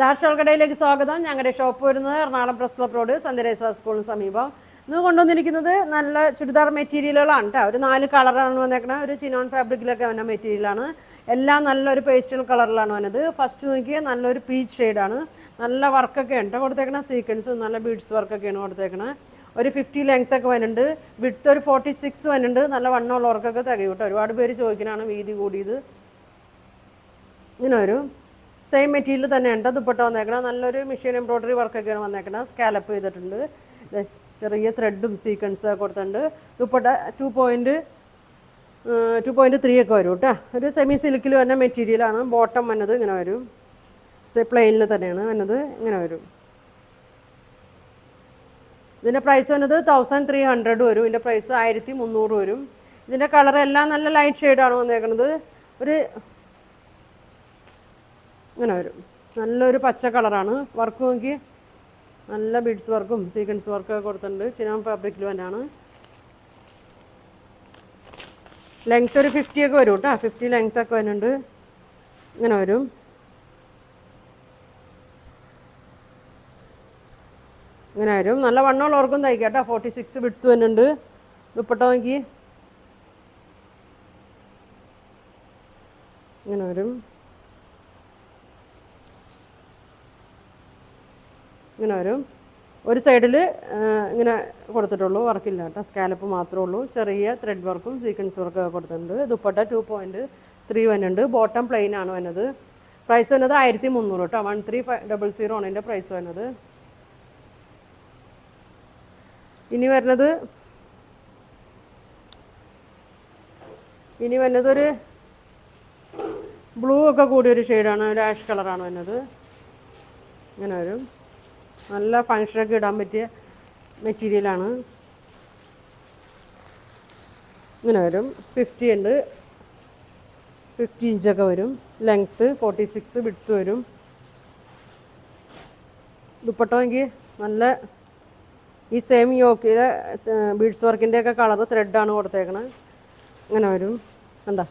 Star shawl കടയിലേക്ക് സ്വാഗതം. ഞങ്ങളുടെ ഷോപ്പ് വരുന്നത് എറണാകുളം പ്രസ് ക്ലബ് റോഡ് സന്ധ്യരേസ സ്കൂളിന് സമീപം. ഇന്ന് കൊണ്ടുവന്നിരിക്കുന്നത് നല്ല ചുരിദാർ മെറ്റീരിയലുകളാണ് കേട്ടോ. ഒരു 4 കളറാണ് വന്നേക്കണത്. ഒരു ചിനോൺ ഫാബ്രിക്കിലൊക്കെ വന്ന മെറ്റീരിയലാണ്. എല്ലാം നല്ലൊരു പേസ്റ്റൽ കളറിലാണ് വന്നത്. ഫസ്റ്റ് നോക്കിയാൽ നല്ലൊരു പീച്ച് ഷെയ്ഡാണ്. നല്ല വർക്കൊക്കെ ഉണ്ട് കൊടുത്തേക്കണ. സീക്വൻസും നല്ല ബീഡ്സ് വർക്കൊക്കെയാണ് കൊടുത്തേക്കണത്. ഒരു 50 ലെങ്ത് ഒക്കെ വരുന്നുണ്ട്. വിഡ്ത്ത് ഒരു 46 വരുന്നുണ്ട്. നല്ല വണ്ണമുള്ളവർക്കൊക്കെ തികയും കേട്ടോ. ഒരുപാട് പേര് ചോദിക്കണതാണ് വീതി കൂടിയത്. ഇങ്ങനെ ഒരു സെയിം മെറ്റീരിയൽ തന്നെയുണ്ട്. ദുപ്പട്ട വന്നേക്കണം. നല്ലൊരു മെഷീൻ എംബ്രോയ്ഡറി വർക്കൊക്കെയാണ് വന്നേക്കണം. സ്കാലപ്പ് ചെയ്തിട്ടുണ്ട്. ചെറിയ ത്രെഡും സീക്വൻസൊക്കെ കൊടുത്തിട്ടുണ്ട്. ദുപ്പട്ട 2.3 ഒക്കെ വരും കേട്ടോ. ഒരു സെമി സിൽക്കിൽ വന്ന മെറ്റീരിയലാണ്. ബോട്ടം വന്നത് ഇങ്ങനെ വരും. പ്ലെയിനിൽ തന്നെയാണ് വന്നത്. ഇങ്ങനെ വരും. ഇതിൻ്റെ പ്രൈസ് വന്നത് 1300 വരും. ഇതിൻ്റെ പ്രൈസ് 1300 വരും. ഇതിൻ്റെ കളറെല്ലാം നല്ല ലൈറ്റ് ഷെയ്ഡാണ് വന്നേക്കുന്നത്. ഒരു ഇങ്ങനെ വരും. നല്ലൊരു പച്ച കളറാണ്. വർക്ക് നോക്കി നല്ല ബീഡ്സ് വർക്കും സീക്വൻസ് വർക്കൊക്കെ കൊടുത്തിട്ടുണ്ട്. ചിനാൻ ഫാബ്രിക്കിൽ തന്നെയാണ്. ലെങ്ത്ത് ഒരു 50 ഒക്കെ വരും കേട്ടോ. 50 ലെങ്ത്ത് ഒക്കെ വരുന്നുണ്ട്. ഇങ്ങനെ വരും. ഇങ്ങനെ വരും. നല്ല വണ്ണമുള്ളവർക്കും തയ്ക്കാം കേട്ടോ. 46 വിഡ്ത്ത് വരുന്നുണ്ട്. ദുപ്പട്ട നോക്കി ഇങ്ങനെ വരും. ഇങ്ങനെ വരും. ഒരു സൈഡിൽ ഇങ്ങനെ കൊടുത്തിട്ടുള്ളൂ, വർക്കില്ല കേട്ടോ. സ്കാലപ്പ് മാത്രമേ ഉള്ളൂ. ചെറിയ ത്രെഡ് വർക്കും സീക്വൻസ് വർക്കൊക്കെ കൊടുത്തിട്ടുണ്ട്. ദുപ്പട്ട 2.3 വരുന്നുണ്ട്. ബോട്ടം പ്ലെയിൻ ആണ് വന്നത്. പ്രൈസ് വന്നത് 1300 കേട്ടോ. 1300 ആണ് ഇതിൻ്റെ പ്രൈസ് വന്നത്. ഇനി വരുന്നത് ഒരു ബ്ലൂ ഒക്കെ കൂടിയൊരു ഷെയ്ഡാണ്. ഒരു ആഷ് കളറാണ് വരുന്നത്. ഇങ്ങനെ വരും. നല്ല ഫങ്ഷനൊക്കെ ഇടാൻ പറ്റിയ മെറ്റീരിയലാണ്. ഇങ്ങനെ വരും. 50 ഉണ്ട്. 50 ഇഞ്ചൊക്കെ വരും. ലെങ്ത്ത് 46 വിഡ്ത്ത് വരും. ദുപ്പട്ടമെങ്കിൽ നല്ല ഈ സെയിം യോക്കിലെ ബീഡ്സ് വർക്കിൻ്റെയൊക്കെ കളറ് ത്രെഡാണ് കൊടുത്തേക്കണത്. ഇങ്ങനെ വരും. കണ്ടോ,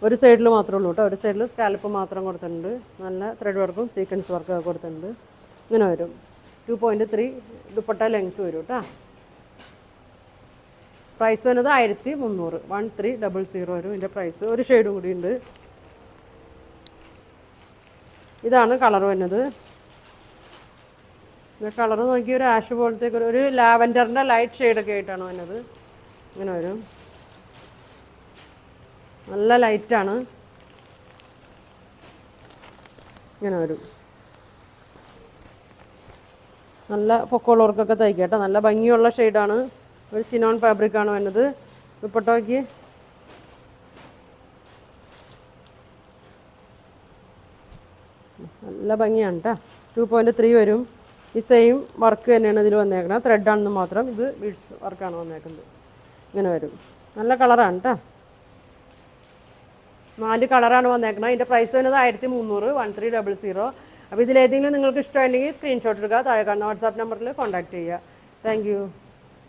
ഒരു സൈഡിൽ മാത്രമേ ഉള്ളൂ കേട്ടോ. ഒരു സൈഡിൽ സ്കാലപ്പ് മാത്രം കൊടുത്തിട്ടുണ്ട്. നല്ല ത്രെഡ് വർക്കും സീക്വൻസ് വർക്കൊക്കെ കൊടുത്തിട്ടുണ്ട്. ഇങ്ങനെ വരും. 2.3 ദുപ്പട്ട ലെങ്ത്ത് വരും കേട്ടോ. പ്രൈസ് വരുന്നത് 1300. 1300 വരും ഇതിൻ്റെ പ്രൈസ്. ഒരു ഷെയ്ഡും കൂടി ഉണ്ട്. ഇതാണ് കളർ വരുന്നത്. കളർ നോക്കി ഒരു ആഷ് പോലത്തെ ഒരു ലാവൻഡറിൻ്റെ ലൈറ്റ് ഷെയ്ഡൊക്കെ ആയിട്ടാണ് വരുന്നത്. ഇങ്ങനെ വരും. നല്ല ലൈറ്റാണ്. ഇങ്ങനെ വരും. നല്ല പൊക്കമുള്ളവർക്കൊക്കെ തയ്ക്കാം കേട്ടോ. നല്ല ഭംഗിയുള്ള ഷെയ്ഡാണ്. ഒരു ചിനോൺ ഫാബ്രിക്കാണ് വരുന്നത്. ദുപ്പട്ടയ്ക്ക് നല്ല ഭംഗിയാണ് കേട്ടോ. 2.3 വരും. ഈ സെയിം വർക്ക് തന്നെയാണ് ഇതിൽ വന്നേക്കുന്നത്. ത്രെഡാണെന്ന് മാത്രം. ഇത് ബീഡ്സ് വർക്കാണ് വന്നേക്കുന്നത്. ഇങ്ങനെ വരും. നല്ല കളറാണ് കേട്ടോ. 4 കളറാണ് വന്നേക്കുന്നത്. ഇതിൻ്റെ പ്രൈസ് വരുന്നത് 1300. 1300. അപ്പോൾ ഇതിലേതെങ്കിലും നിങ്ങൾക്ക് ഇഷ്ടമായിട്ടുണ്ടെങ്കിൽ സ്ക്രീൻഷോട്ട് എടുക്കുക. താഴെ കാണുന്ന വാട്സാപ്പ് നമ്പറിൽ കോൺടാക്റ്റ് ചെയ്യുക. Thank you.